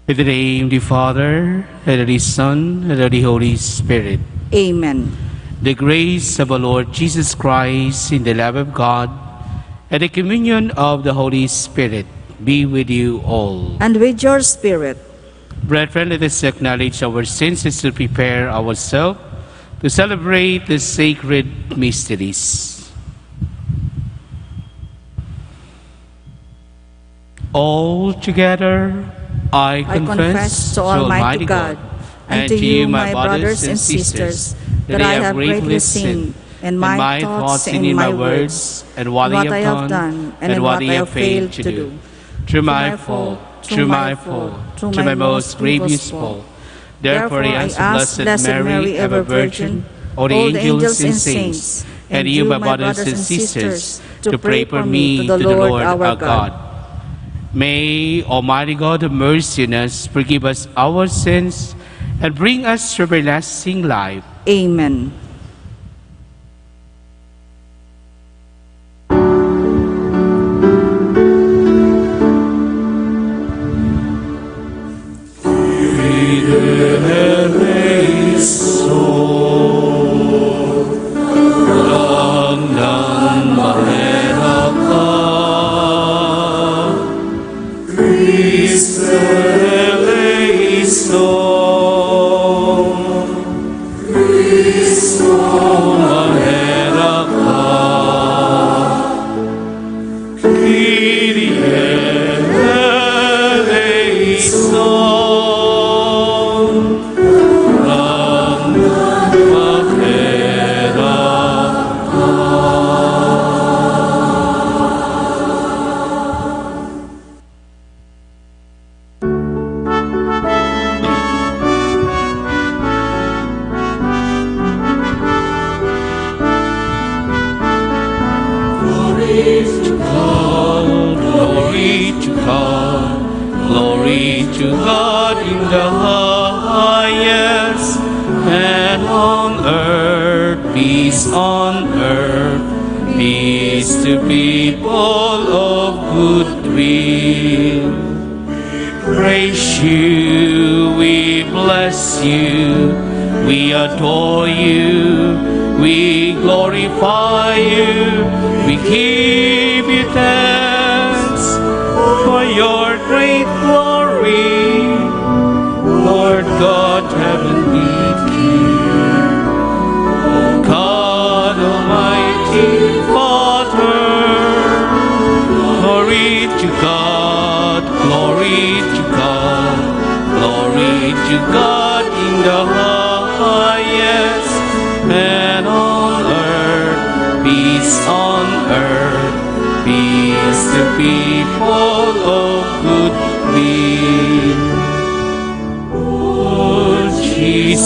In the name of the Father, and of the Son, and of the Holy Spirit. Amen. The grace of our Lord Jesus Christ, in the love of God, and the communion of the Holy Spirit be with you all. And with your spirit. Brethren, let us acknowledge our sins as to prepare ourselves to celebrate the sacred mysteries. All together, I confess to Almighty God and to you, my brothers and sisters, that I have greatly sinned in my thoughts and in my words, and what I have done and in what I have failed to do. Through my fault, through my most grievous fault. Therefore I ask Blessed Mary, ever Virgin, all the angels and saints, and you, my brothers and sisters, to pray for me to the Lord our God. May Almighty God have mercy on us, forgive us our sins, and bring us to everlasting life. Amen.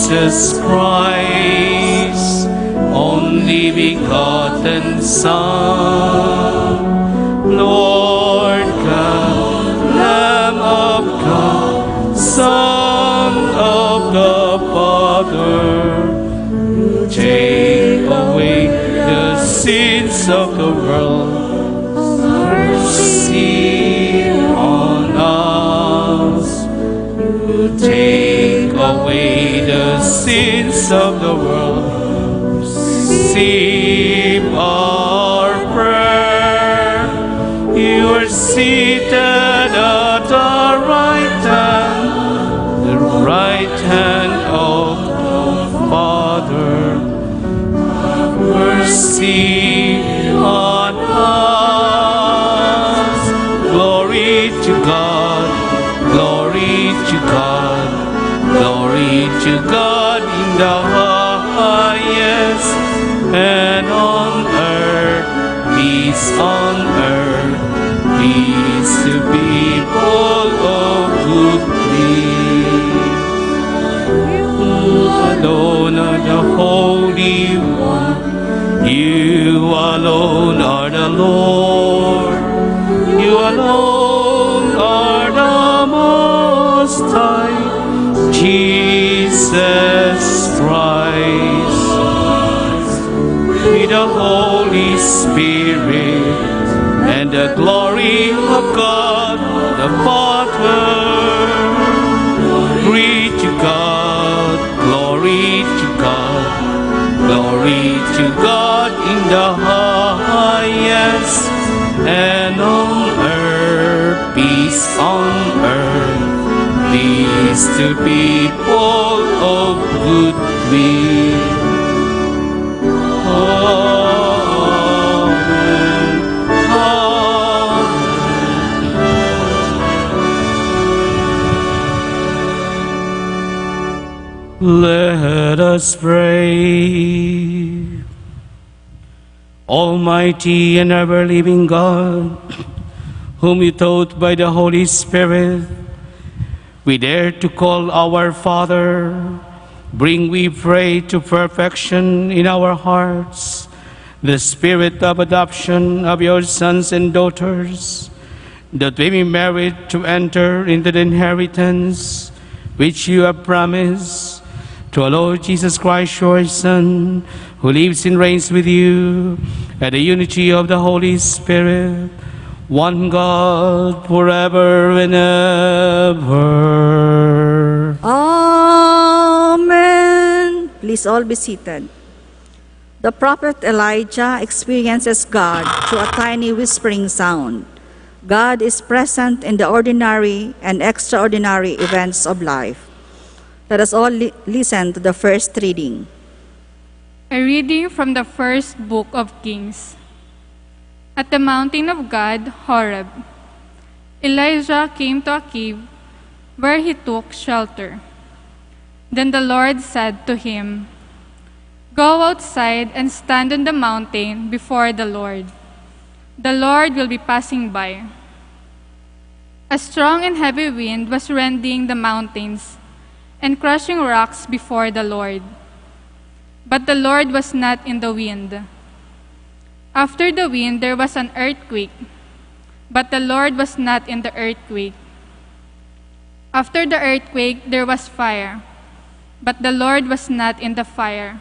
Jesus Christ, only begotten Son, Lord God, Lamb of God, Son of the Father, who take away the sins of the world, mercy on us, who take away the sins of the world, receive our prayer. You are seated at the right hand of the Father. Have mercy on us. God, glory to God, glory to God in the highest, and on earth, peace on earth, peace to people of good will. You alone are the Holy One, you alone are the Lord, you alone are the Most High, Jesus Christ. With the Holy Spirit and the glory of God the Father. Glory to God, glory to God, glory to God in the highest, and on earth, peace on earth, peace to people of good will. Amen. Amen. Let us pray. Almighty and ever-living God, whom you taught by the Holy Spirit, we dare to call our Father. Bring, we pray, to perfection in our hearts the spirit of adoption of your sons and daughters, that we may merit to enter into the inheritance which you have promised, to our Lord Jesus Christ, your Son, who lives and reigns with you, at the unity of the Holy Spirit, one God, forever and ever. Amen. Please all be seated. The prophet Elijah experiences God through a tiny whispering sound. God is present in the ordinary and extraordinary events of life. Let us all listen to the first reading. A reading from the first book of Kings. At the mountain of God, Horeb, Elijah came to a cave where he took shelter. Then the Lord said to him, "Go outside and stand on the mountain before the Lord. The Lord will be passing by." A strong and heavy wind was rending the mountains and crushing rocks before the Lord. But the Lord was not in the wind. After the wind there was an earthquake, but the Lord was not in the earthquake. After the earthquake there was fire, but the Lord was not in the fire.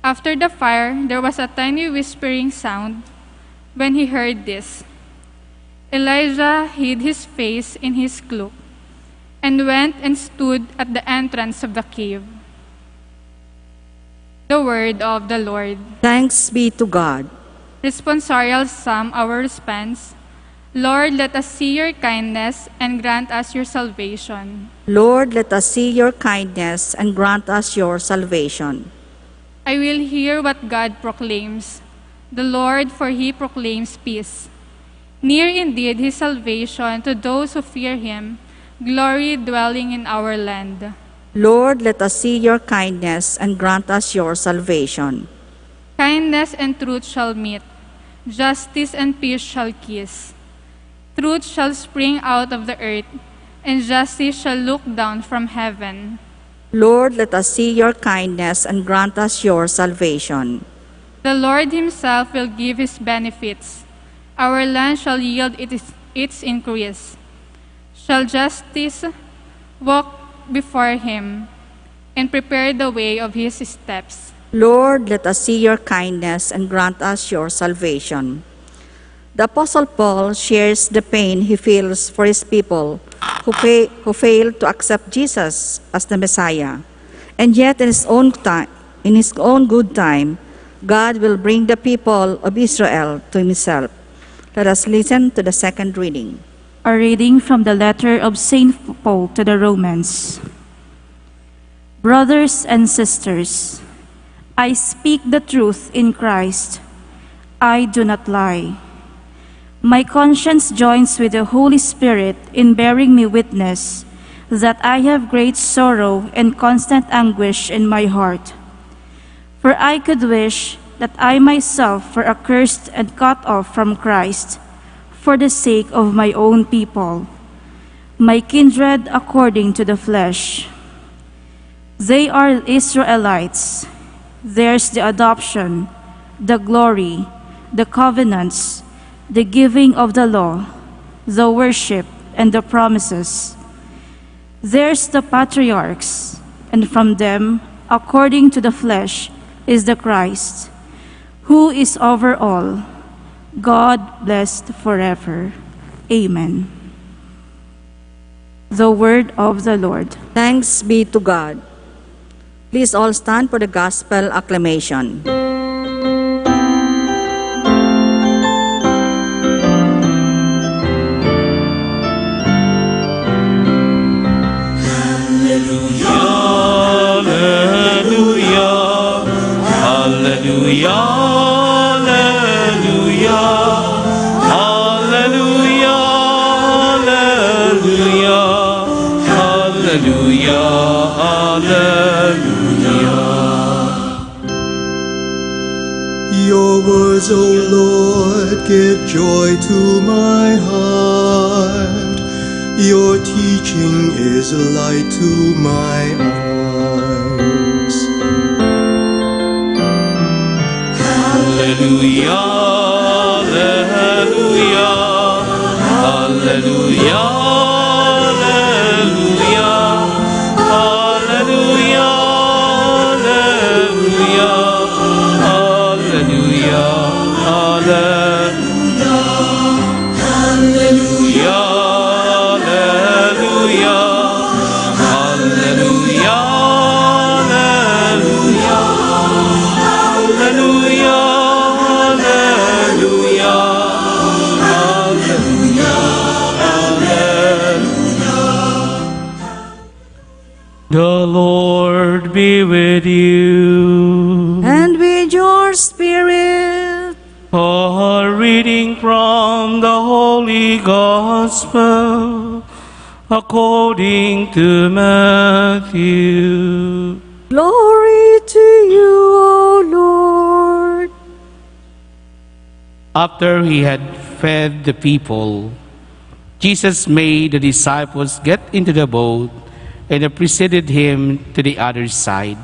After the fire there was a tiny whispering sound. When he heard this, Elijah hid his face in his cloak and went and stood at the entrance of the cave. The word of the Lord. Thanks be to God. Responsorial Psalm, our response. Lord, let us see your kindness and grant us your salvation. Lord, let us see your kindness and grant us your salvation. I will hear what God proclaims. The Lord, for he proclaims peace. Near indeed his salvation to those who fear him, glory dwelling in our land. Lord, let us see your kindness and grant us your salvation. Kindness and truth shall meet, justice and peace shall kiss. Truth shall spring out of the earth, and justice shall look down from heaven. Lord, let us see your kindness and grant us your salvation. The Lord himself will give his benefits. Our land shall yield its increase. Shall justice walk before him and prepare the way of his steps. Lord, let us see your kindness and grant us your salvation. The Apostle Paul shares the pain he feels for his people who fail to accept Jesus as the Messiah. And yet in his own good time, God will bring the people of Israel to himself. Let us listen to the second reading. A reading from the letter of St. Paul to the Romans. Brothers and sisters, I speak the truth in Christ. I do not lie. My conscience joins with the Holy Spirit in bearing me witness that I have great sorrow and constant anguish in my heart. For I could wish that I myself were accursed and cut off from Christ for the sake of my own people, my kindred according to the flesh. They are Israelites. Theirs the adoption, the glory, the covenants, the giving of the law, the worship, and the promises. Theirs the patriarchs, and from them, according to the flesh, is the Christ, who is over all, God blessed forever. Amen. The word of the Lord. Thanks be to God. Please all stand for the gospel acclamation. Your words, O Lord, give joy to my heart. Your teaching is a light to my eyes. Hallelujah, hallelujah, hallelujah, hallelujah, hallelujah, hallelujah, hallelujah, hallelujah, hallelujah, hallelujah, hallelujah, The Lord be with you. And with your spirit. A reading from the Holy Gospel according to Matthew. Glory to you, O Lord. After he had fed the people, Jesus made the disciples get into the boat and preceded him to the other side.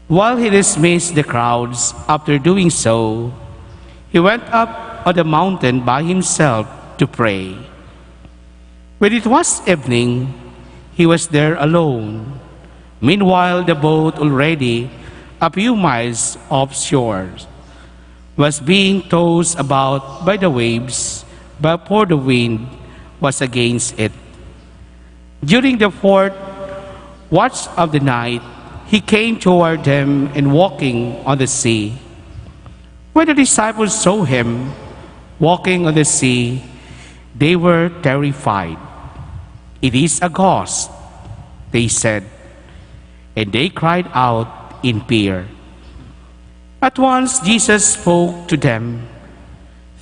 While he dismissed the crowds, after doing so, he went up on the mountain by himself to pray. When it was evening, he was there alone. Meanwhile, the boat, already a few miles offshore, was being tossed about by the waves, for the wind was against it. During the fourth watch of the night, he came toward them and walking on the sea. When the disciples saw him walking on the sea, they were terrified. "It is a ghost," they said, and they cried out in fear. At once Jesus spoke to them.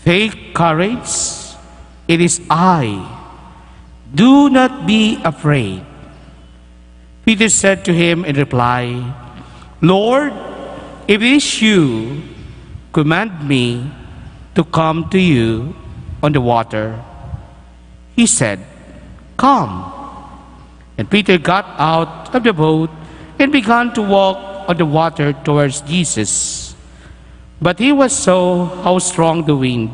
"Take courage, it is I. Do not be afraid." Peter said to him in reply, "Lord, if it is you, command me to come to you on the water." He said, "Come." And Peter got out of the boat and began to walk on the water towards Jesus. But he was so how strong the wind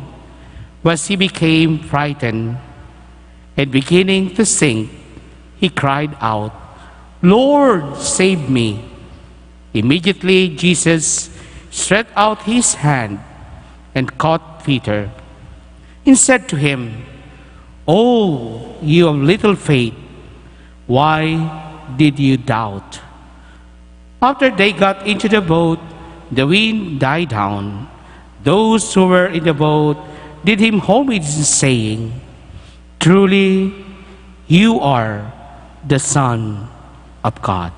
was, he became frightened, and beginning to sink, he cried out, "Lord, save me." Immediately Jesus stretched out his hand and caught Peter and said to him, "Oh, you of little faith, why did you doubt?" After they got into the boat, the wind died down. Those who were in the boat did him homage, saying, "Truly, you are the Son of God."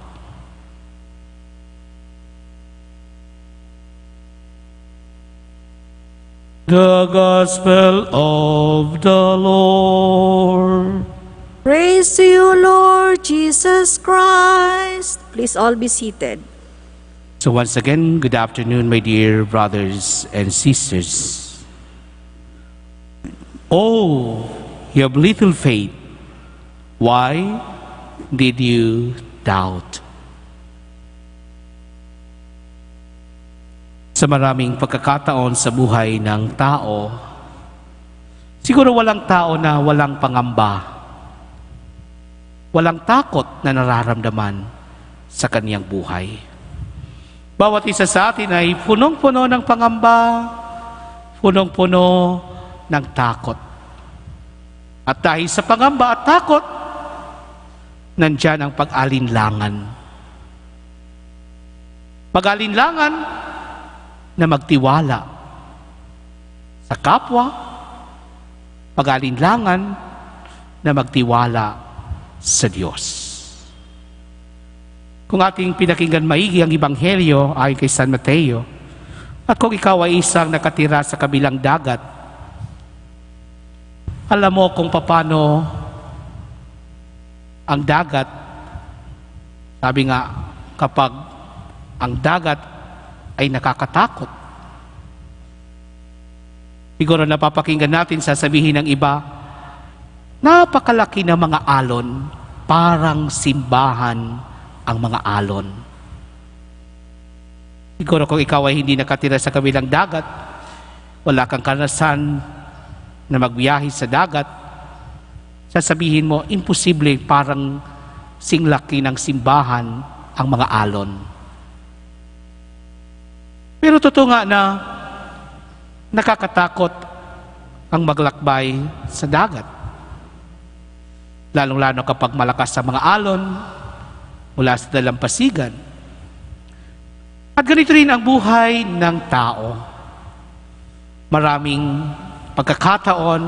The Gospel of the Lord. Praise to you, Lord Jesus Christ. Please all be seated. So once again, good afternoon, my dear brothers and sisters. Oh, you have little faith. Why did you doubt? Sa maraming pagkakataon sa buhay ng tao, siguro walang tao na walang pangamba, walang takot na nararamdaman sa kaniyang buhay. Bawat isa sa atin ay punong-puno ng pangamba, punong-puno ng takot. At dahil sa pangamba at takot, nandyan ang pag-alinlangan. Pag-alinlangan na magtiwala sa kapwa, pag-alinlangan na magtiwala sa Diyos. Kung ating pinakinggan maigi ang Ebanghelyo ayon kay San Mateo, at kung ikaw ay isang nakatira sa kabilang dagat, alam mo kung paano ang dagat, sabi nga, kapag ang dagat ay nakakatakot. Siguro napapakinggan natin, sasabihin ng iba, napakalaki ng mga alon, parang simbahan ang mga alon. Siguro kung ikaw ay hindi nakatira sa kabilang dagat, wala kang karanasan na magbiyahe sa dagat, sasabihin mo, imposible, parang singlaki ng simbahan ang mga alon. Pero totoo nga na nakakatakot ang maglakbay sa dagat. Lalong-lalo kapag malakas ang mga alon mula sa dalampasigan. At ganito rin ang buhay ng tao. Maraming pagkakataon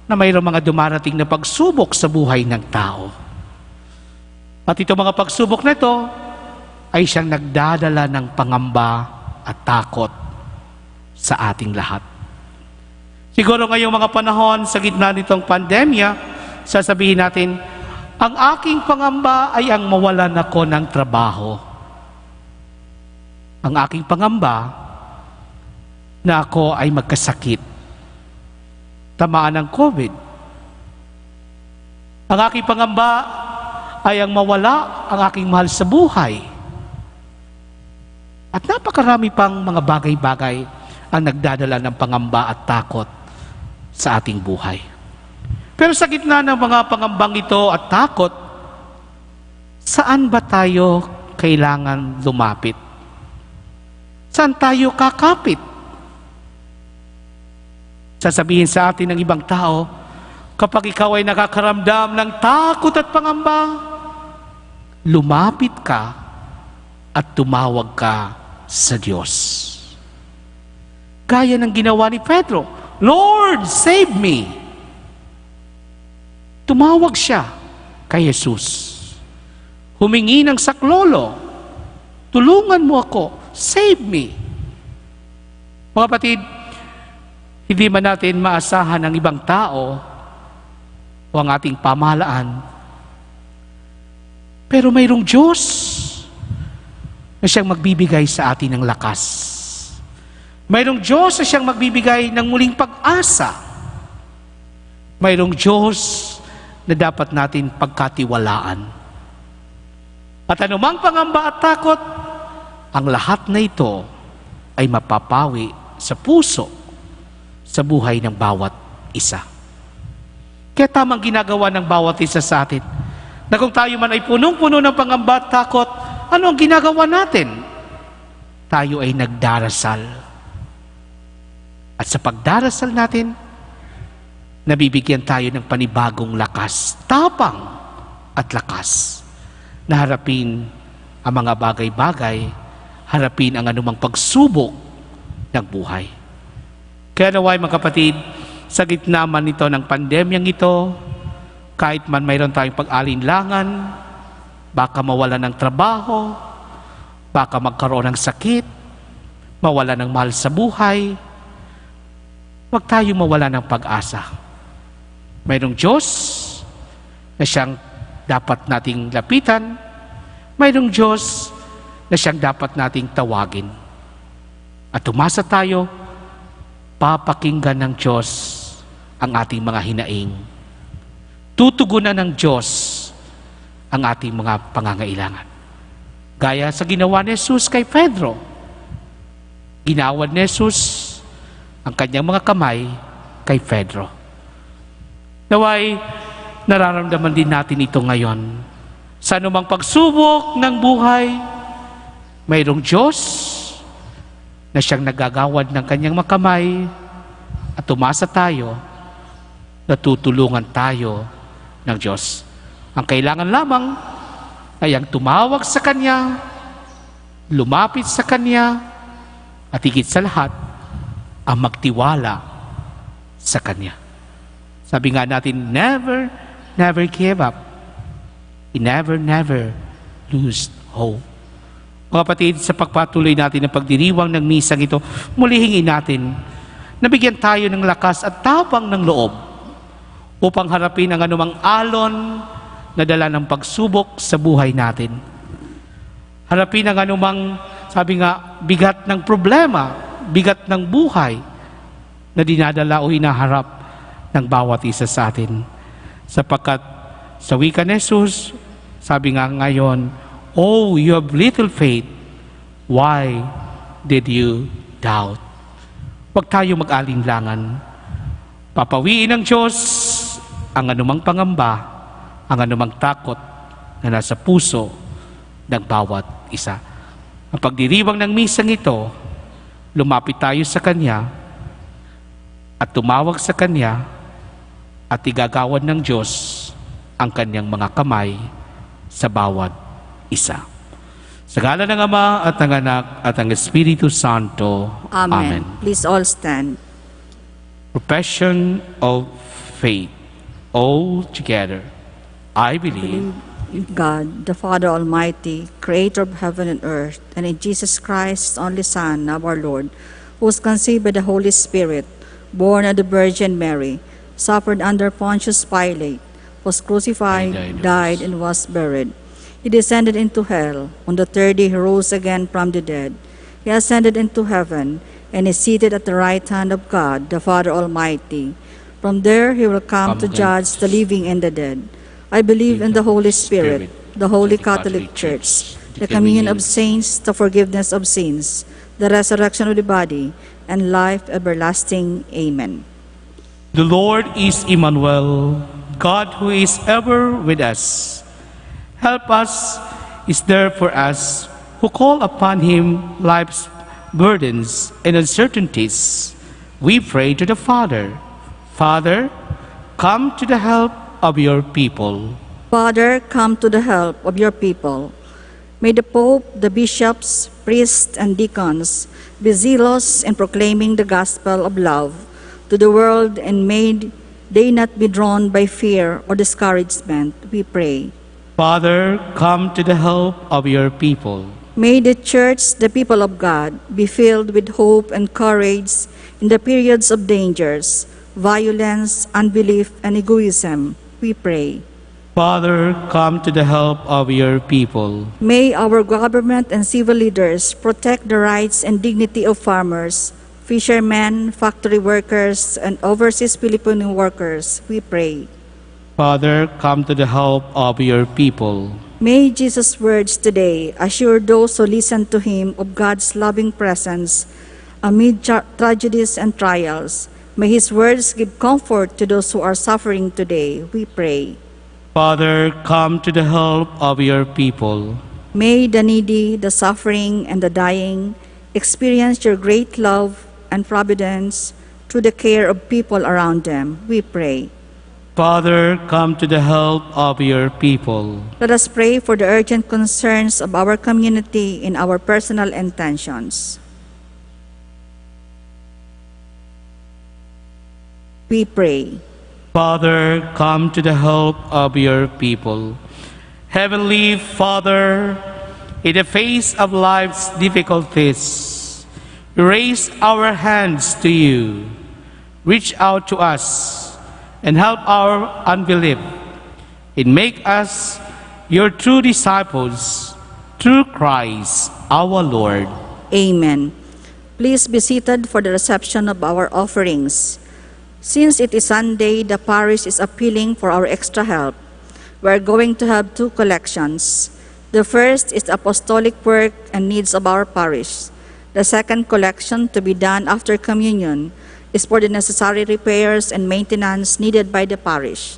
na mayroong mga dumarating na pagsubok sa buhay ng tao. At itong mga pagsubok na ito ay siyang nagdadala ng pangamba at takot sa ating lahat. Siguro ngayong mga panahon sa gitna nitong pandemya, sasabihin natin, ang aking pangamba ay ang mawalan ako ng trabaho. Ang aking pangamba na ako ay magkasakit, tamaan ng COVID. Ang aking pangamba ay ang mawala ang aking mahal sa buhay. At napakarami pang mga bagay-bagay ang nagdadala ng pangamba at takot sa ating buhay. Pero sa gitna ng mga pangambang ito at takot, saan ba tayo kailangan lumapit? Saan tayo kakapit? Sasabihin sa atin ng ibang tao, kapag ikaw ay nakakaramdam ng takot at pangamba, lumapit ka at tumawag ka sa Diyos. Gaya ng ginawa ni Pedro, Lord, save me! Tumawag siya kay Jesus. Humingi ng saklolo, tulungan mo ako, save me. Mga kapatid, hindi man natin maasahan ng ibang tao o ang ating pamahalaan, pero mayroong Diyos na siyang magbibigay sa atin ng lakas. Mayroong Diyos na siyang magbibigay ng muling pag-asa. Mayroong Diyos na dapat natin pagkatiwalaan. At anumang pangamba at takot, ang lahat na ito ay mapapawi sa puso, sa buhay ng bawat isa. Kaya tamang ginagawa ng bawat isa sa atin, na kung tayo man ay punong-puno ng pangamba at takot, ano ang ginagawa natin? Tayo ay nagdarasal. At sa pagdarasal natin, nabibigyan tayo ng panibagong lakas, tapang at lakas, na harapin ang mga bagay-bagay, harapin ang anumang pagsubok ng buhay. Kaya naway mga kapatid, sa gitna man ito ng pandemyang ito, kahit man mayroon tayong pag-alinlangan, baka mawala ng trabaho, baka magkaroon ng sakit, mawala ng mahal sa buhay, huwag tayong mawala ng pag-asa. Mayroong Diyos na siyang dapat nating lapitan. Mayroong Diyos na siyang dapat nating tawagin. At umasa tayo, papakinggan ng Diyos ang ating mga hinaing. Tutugunan ng Diyos ang ating mga pangangailangan. Gaya sa ginawa ni Jesus kay Pedro. Ginawad ni Jesus ang kanyang mga kamay kay Pedro. Naway, nararamdaman din natin ito ngayon. Sa anumang pagsubok ng buhay, mayroong Diyos na siyang nagagawad ng kanyang makamay at umasa tayo, natutulungan tayo ng Diyos. Ang kailangan lamang ay ang tumawag sa Kanya, lumapit sa Kanya, at higit sa lahat, ang magtiwala sa Kanya. Sabi nga natin, never, never give up. Never, never lose hope. Mga kapatid, sa pagpatuloy natin ng pagdiriwang ng misang ito, muli hingin natin, nabigyan tayo ng lakas at tapang ng loob upang harapin ang anumang alon na dala ng pagsubok sa buhay natin. Harapin ang anumang, sabi nga, bigat ng problema, bigat ng buhay na dinadala o hinaharap ng bawat isa sa atin. Sapagkat sa wika ni Jesus, sabi nga ngayon, "Oh, you have little faith, why did you doubt?" Huwag tayo mag-alinlangan. Papawiin ng Diyos ang anumang pangamba, ang anumang takot na nasa puso ng bawat isa. Ang pagdiriwang ng misang ito, lumapit tayo sa Kanya at tumawag sa Kanya at igagawad ng Diyos ang Kanyang mga kamay sa bawat isa. Sa ngalan ng Ama at ng Anak at ng Espiritu Santo. Amen. Please all stand. Profession of faith. All together. I believe In God, the Father Almighty, creator of heaven and earth, and in Jesus Christ, only Son, our Lord, who was conceived by the Holy Spirit, born of the Virgin Mary, suffered under Pontius Pilate, was crucified, died, and was buried. He descended into hell. On the third day he rose again from the dead. He ascended into heaven, and is seated at the right hand of God, the Father Almighty. From there he will come to judge the living and the dead. I believe in the Holy Spirit, the Holy Catholic Church, the communion of saints, the forgiveness of sins, the resurrection of the body, and life everlasting. Amen. the Lord is Emmanuel, God who is ever with us. Help us is there for us who call upon Him life's burdens and uncertainties. We pray to the Father. Father, come to the help of your people. Father, come to the help of your people. May the Pope, the bishops, priests, and deacons be zealous in proclaiming the gospel of love to the world, and may they not be drawn by fear or discouragement, we pray. Father, come to the help of your people. May the Church, the people of God, be filled with hope and courage in the periods of dangers, violence, unbelief, and egoism, we pray. Father, come to the help of your people. May our government and civil leaders protect the rights and dignity of farmers, fishermen, factory workers, and overseas Filipino workers, we pray. Father, come to the help of your people. May Jesus' words today assure those who listen to Him of God's loving presence amid tragedies and trials. May His words give comfort to those who are suffering today, we pray. Father, come to the help of your people. May the needy, the suffering, and the dying experience your great love and providence through the care of people around them, we pray. Father, come to the help of your people. Let us pray for the urgent concerns of our community in our personal intentions. We pray. Father, come to the help of your people. Heavenly Father, in the face of life's difficulties, we raise our hands to you. reach out to us and help our unbelief, and make us your true disciples through Christ our Lord. Amen. Please be seated for the reception of our offerings. Since it is Sunday, the parish is appealing for our extra help. We are going to have 2 collections. The first is the apostolic work and needs of our parish. The second collection, to be done after communion, is for the necessary repairs and maintenance needed by the parish.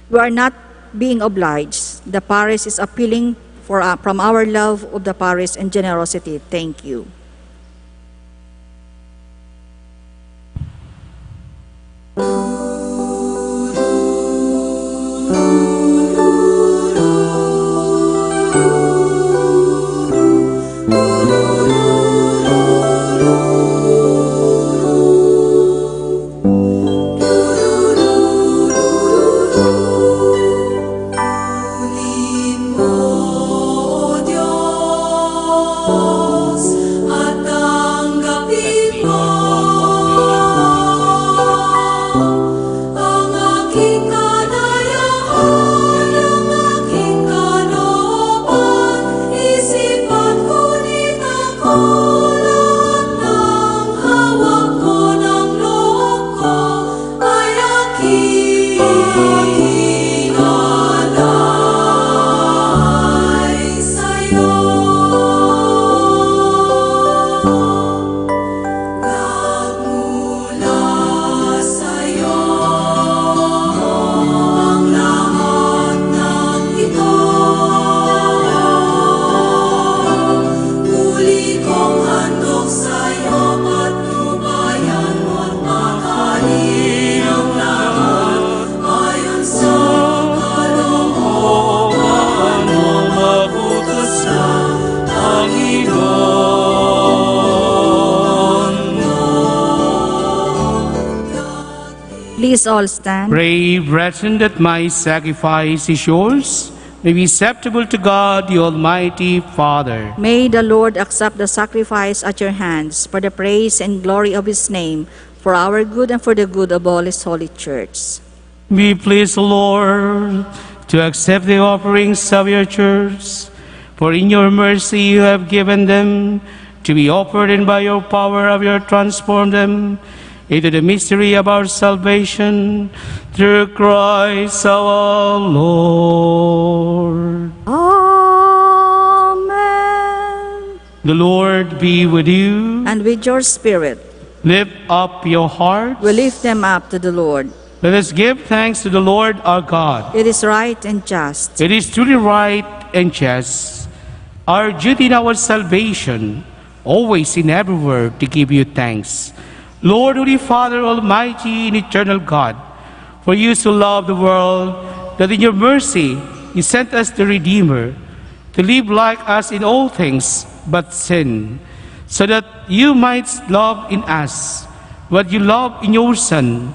We are not being obliged. The parish is appealing from our love of the parish and generosity. Thank you. Please all stand. Pray, brethren, that my sacrifice is yours, may be acceptable to God, the Almighty Father. May the Lord accept the sacrifice at your hands for the praise and glory of his name, for our good and for the good of all his holy church. Be pleased, Lord, to accept the offerings of your church, for in your mercy you have given them to be offered, and by your power have you transformed them into the mystery of our salvation, through Christ our Lord. Amen. The Lord be with you. And with your spirit, Lift up your hearts. we lift them up to the Lord. Let us give thanks to the Lord our God. It is right and just. It is truly right and just, our duty in our salvation, always and everywhere to give you thanks. Lord, Holy Father, Almighty and eternal God, for you so loved the world that in your mercy you sent us the Redeemer to live like us in all things but sin, so that you might love in us what you love in your Son.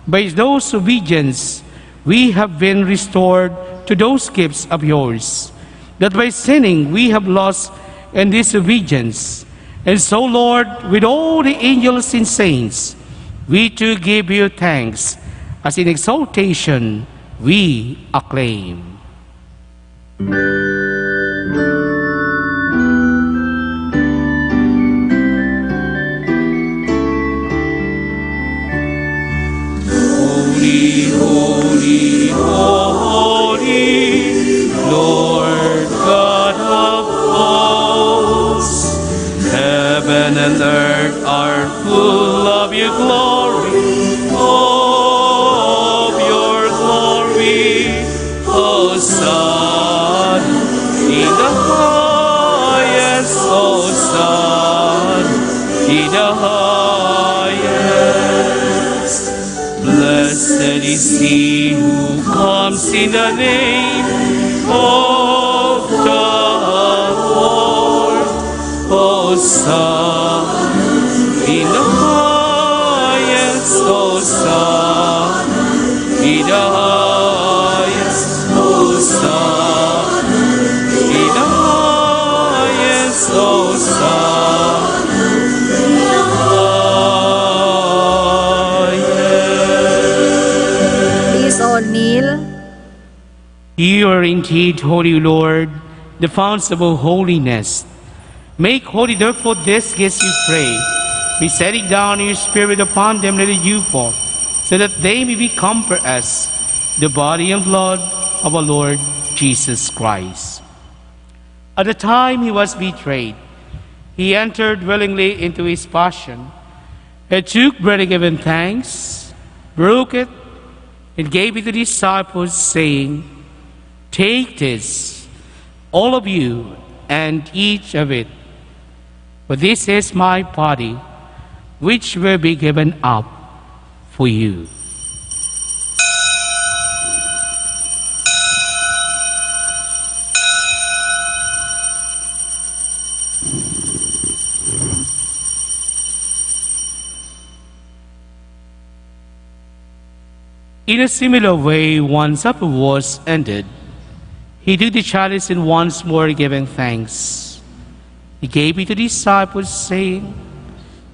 By those obedience we have been restored to those gifts of yours, that by sinning we have lost in disobedience. And so, Lord, with all the angels and saints, we too give you thanks, as in exaltation we acclaim. Holy, holy, holy, Lord God of hosts, heaven and earth are full of your glory, of your glory. Hosanna in the highest, Hosanna in the highest. Blessed is he who comes in the name of the Lord. Hosanna in the highest, Hosanna in the highest, Hosanna in the highest, Hosanna in the highest. all kneel. You are indeed holy, Lord, the fountain of all holiness. Make holy, therefore, this gifts, you pray. Be setting down your Spirit upon them, let it you fall, so that they may become for us the body and blood of our Lord Jesus Christ. At the time he was betrayed, he entered willingly into his passion. He took bread and gave thanks, broke it, and gave it to the disciples, saying, "Take this, all of you, and eat of it. For this is my body, which will be given up for you." In a similar way, once supper was ended, he took the chalice and once more giving thanks, he gave it to the disciples, saying,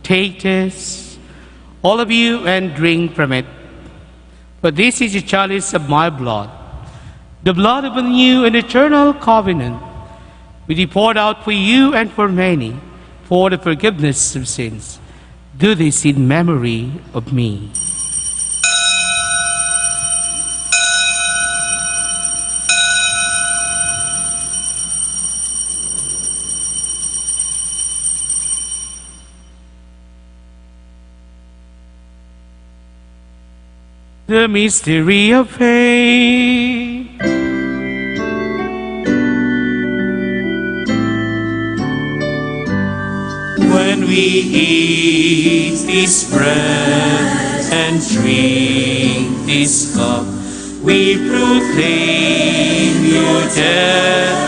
"Take this, all of you, and drink from it. For this is the chalice of my blood, the blood of a new and eternal covenant, which is poured out for you and for many, for the forgiveness of sins. Do this in memory of me." The mystery of faith. When we eat this bread and drink this cup, we proclaim your death,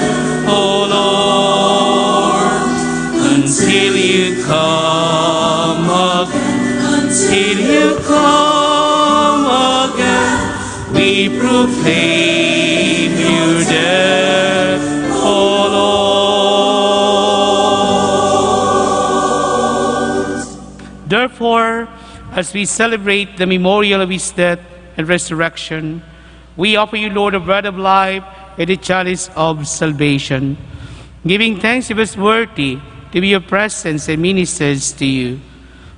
O Lord, until you come again, until you come. We proclaim your death, O Lord. Therefore, as we celebrate the memorial of his death and resurrection, we offer you, Lord, the bread of life and the chalice of salvation, giving thanks to us worthy to be your presence and ministers to you.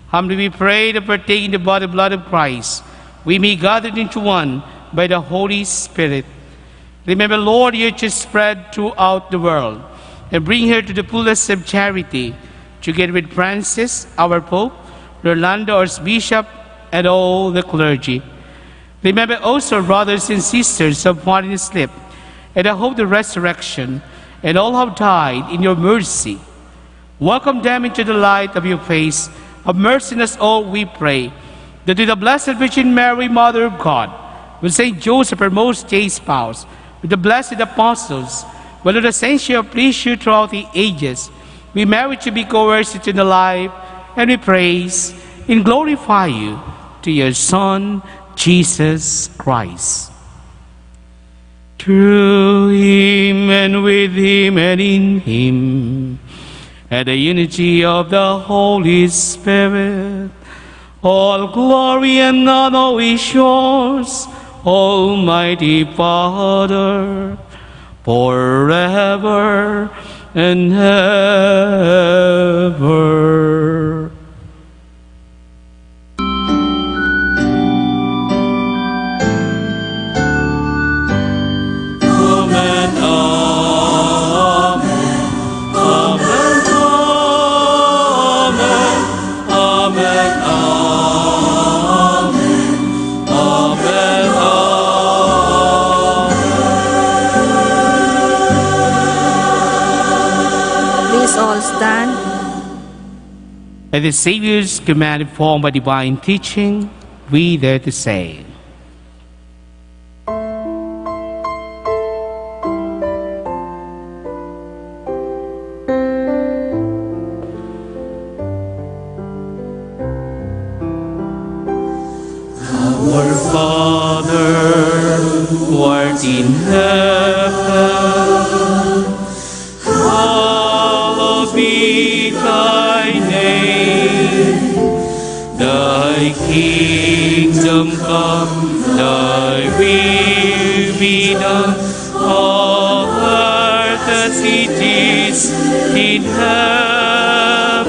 Humbly we pray that partaking the body and blood of Christ, we may gather into one by the Holy Spirit. Remember, Lord, your church spread throughout the world, and bring her to the fullness of charity, together with Francis, our Pope, Rolando, our Bishop, and all the clergy. Remember also brothers and sisters of fallen asleep, and I hope the resurrection, and all have died in your mercy. Welcome them into the light of your face. Have mercy on us all, we pray, that with the Blessed Virgin Mary, Mother of God, with Saint Joseph, her most chaste spouse, with the blessed apostles, with the saints who have pleased you throughout the ages, we merit to be coerced into the life, and we praise and glorify you to your Son, Jesus Christ. Through him, and with him, and in him, and the unity of the Holy Spirit, all glory and honor is yours, Almighty Father, forever and ever. Amen, amen, amen, amen, amen, All stand. At the Savior's command informed by divine teaching, we dare to say, Our Father, who art in heaven, hallowed be thy name. Thy kingdom kingdom come, thy will be done, on earth as it is in heaven.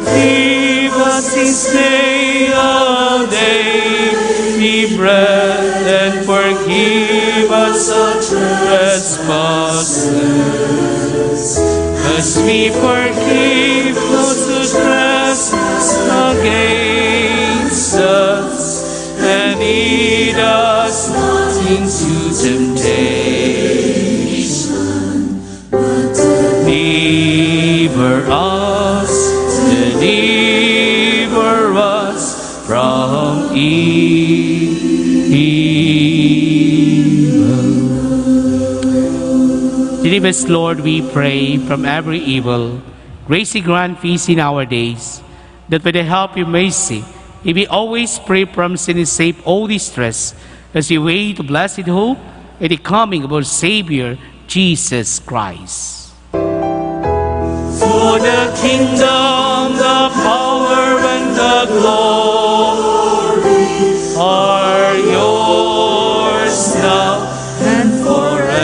Give us this day our daily bread, and forgive us our trespasses, as we forgive those who trespass against us, and lead us not into temptation, but deliver us from evil. Deliver us, Lord, we pray, from every evil. Graciously grant peace in our days, that by the help of your mercy, we may always pray from sin and save all distress, as we wait to blessed hope and the coming of our Savior, Jesus Christ. For the kingdom, the power, and the glory are yours now and forever.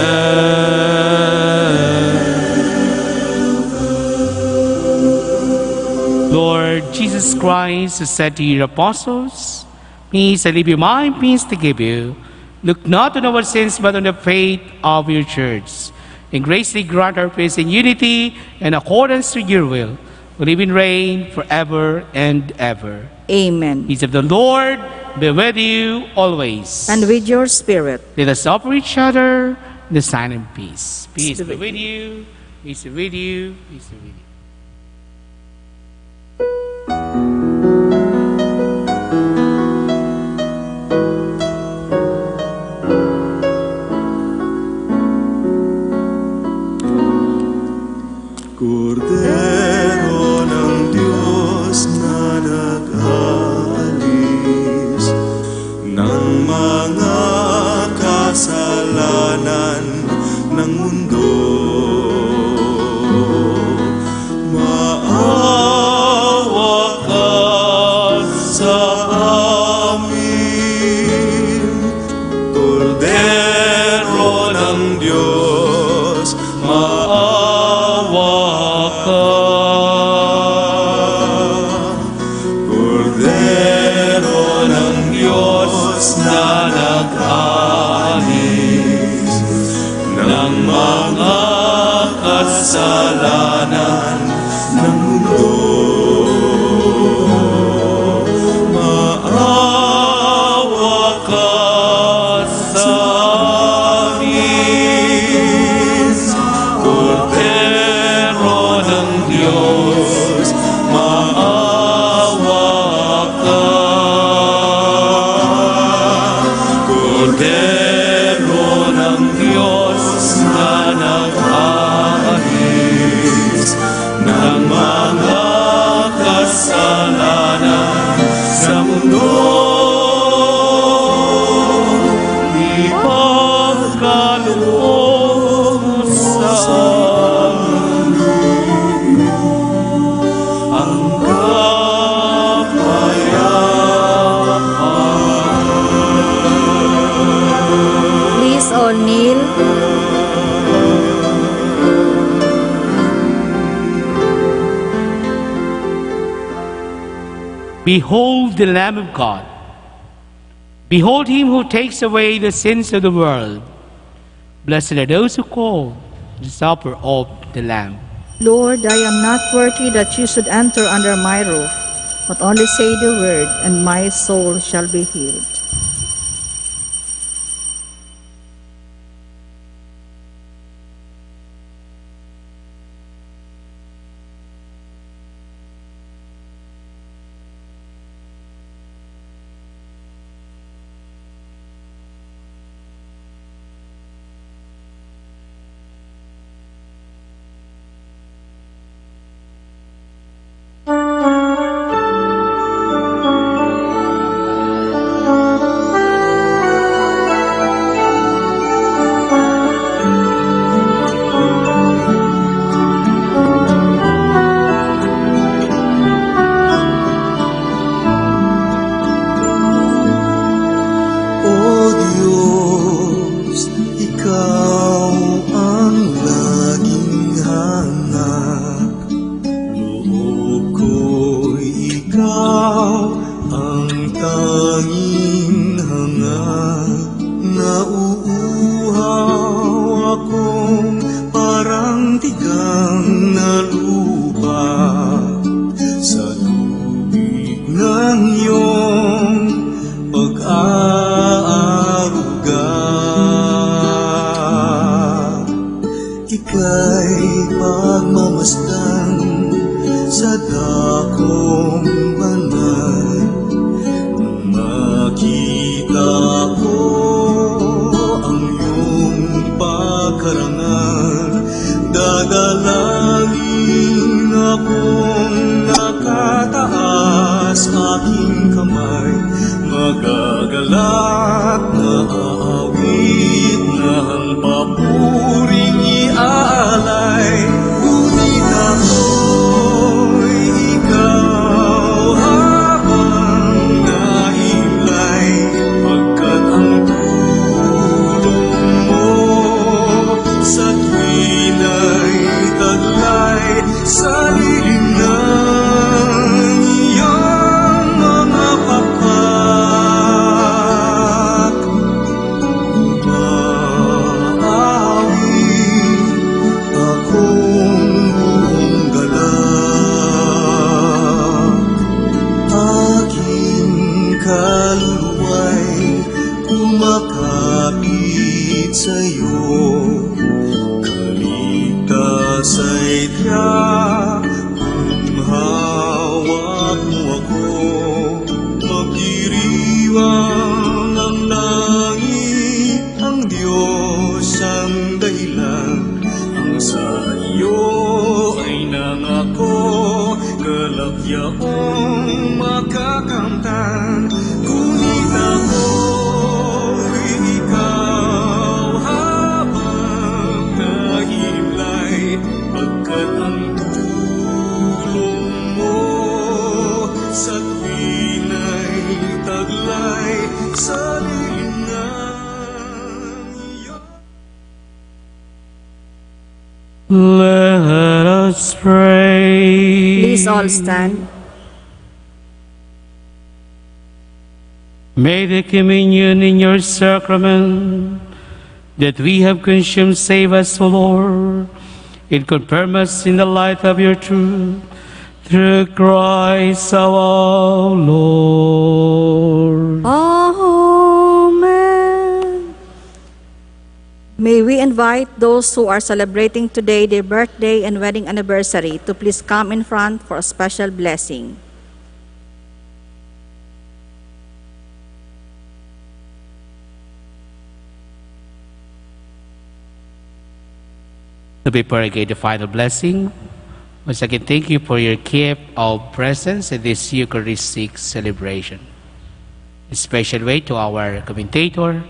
Lord Jesus Christ, who said to your apostles, "Peace I leave you, my peace to give you. Look not on our sins, but on the faith of your church. And graciously grant our peace in unity and accordance with your will, who live and reign forever and ever." Amen. Peace of the Lord be with you always. And with your spirit. Let us offer each other the sign of peace. Peace be with you. Peace be with you. Peace be with you. Kordero ng Diyos na nag-alis ng mga kasalanan ng mundo, maawa ka sa amin. Kordero ng Diyos, maawa ka. Kordero ng Diyos na nag-alis ng mga kasalanan ng mundo, maawa ka sa amin. Kordero ng Diyos, maawa ka. Kordero ng Diyos na nag-alis ng mga kasalanan sa mundo, ipagkaloob sa amin ang kapayapaan. Please all kneel. Behold the Lamb of God. Behold him who takes away the sins of the world. Blessed are those who call the supper of the Lamb. Lord, I am not worthy that you should enter under my roof, but only say the word, and my soul shall be healed. tanging hangad, nauuhaw akong parang tigang na lupa sa tubig ng iyong pag-aaruga. Ika'y pagmamasdan sa dakong banal. Nang makita ko ang iyong pagkarangal, dadalangin akong nakataas aking kamay, magagalak na aawit na ang papuring iaalay. Ngunit ako'y ikaw habang nahimlay, pagkat ang tulong mo sa tuwina'y taglay sa lilim ng iyong mga papat. Umaawit akong buong galak, aking kaluluwa'y kumakapit sa'yo. Kaligtas ay tiyak kung hawak mo ako, magdiriwang ang langit, ang Diyos ang dahilan, ang sa iyo ay nangako, kalagyaong makakamtan. Ngunit ako'y ikaw habang nahimlay, pagkat ang tulong mo sa tuwina'y taglay sa lilim ng iyong. Let us pray. Please all stand. May the communion in your sacrament that we have consumed save us, O Lord, and confirm us in the light of your truth, through Christ our Lord. Amen. May we invite those who are celebrating today their birthday and wedding anniversary to please come in front for a special blessing. So before I give the final blessing, once again, thank you for your gift of presence in this Eucharistic celebration. A special way to our commentator,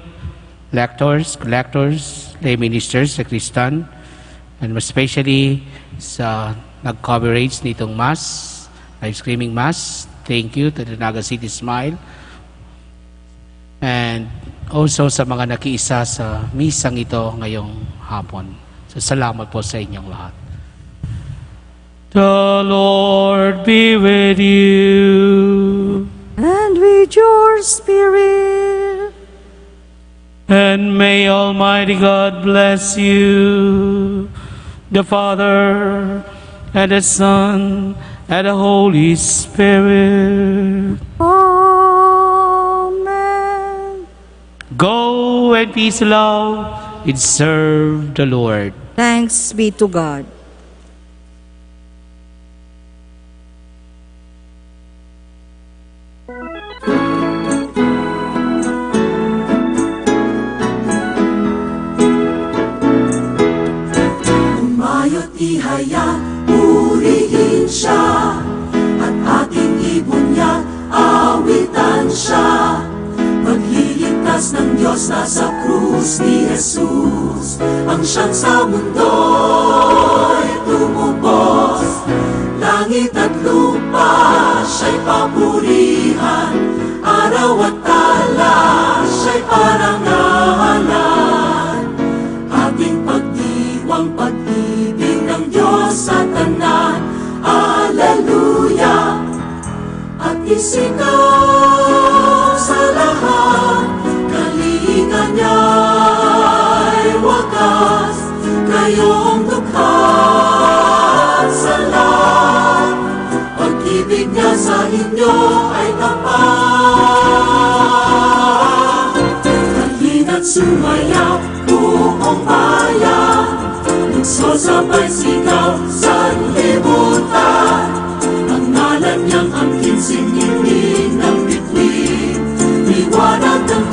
lectors, collectors, lay ministers, sacristan, and especially sa nag-coverage nitong Mass, live streaming Mass. Thank you to the Naga City Smile. And also sa mga nakiisa sa misang ito ngayong hapon. So, salamat po sa inyong lahat. The Lord be with you. And with your spirit. And may Almighty God bless you, the Father, and the Son, and the Holy Spirit. Amen. Go and peace, love, and serve the Lord. Thanks be to God. Umayo't ihaya, purihin siya, at ating ibunyag, awitan siya. Maghiligtas ng Diyos na sa krus ni Jesus, ang siyang sa mundo'y tumubos. Langit at lupa, siya'y papurihan, araw at tala, siya'y parangalan. Ating pagdiwang pag-ibig ng Diyos sa tanan, Alleluia. At isigaw Sumaya buong bayan, nagsasabay sigaw sa libutan. Ang ngalan niyang angkin, singilin ng bituin, liwanag ng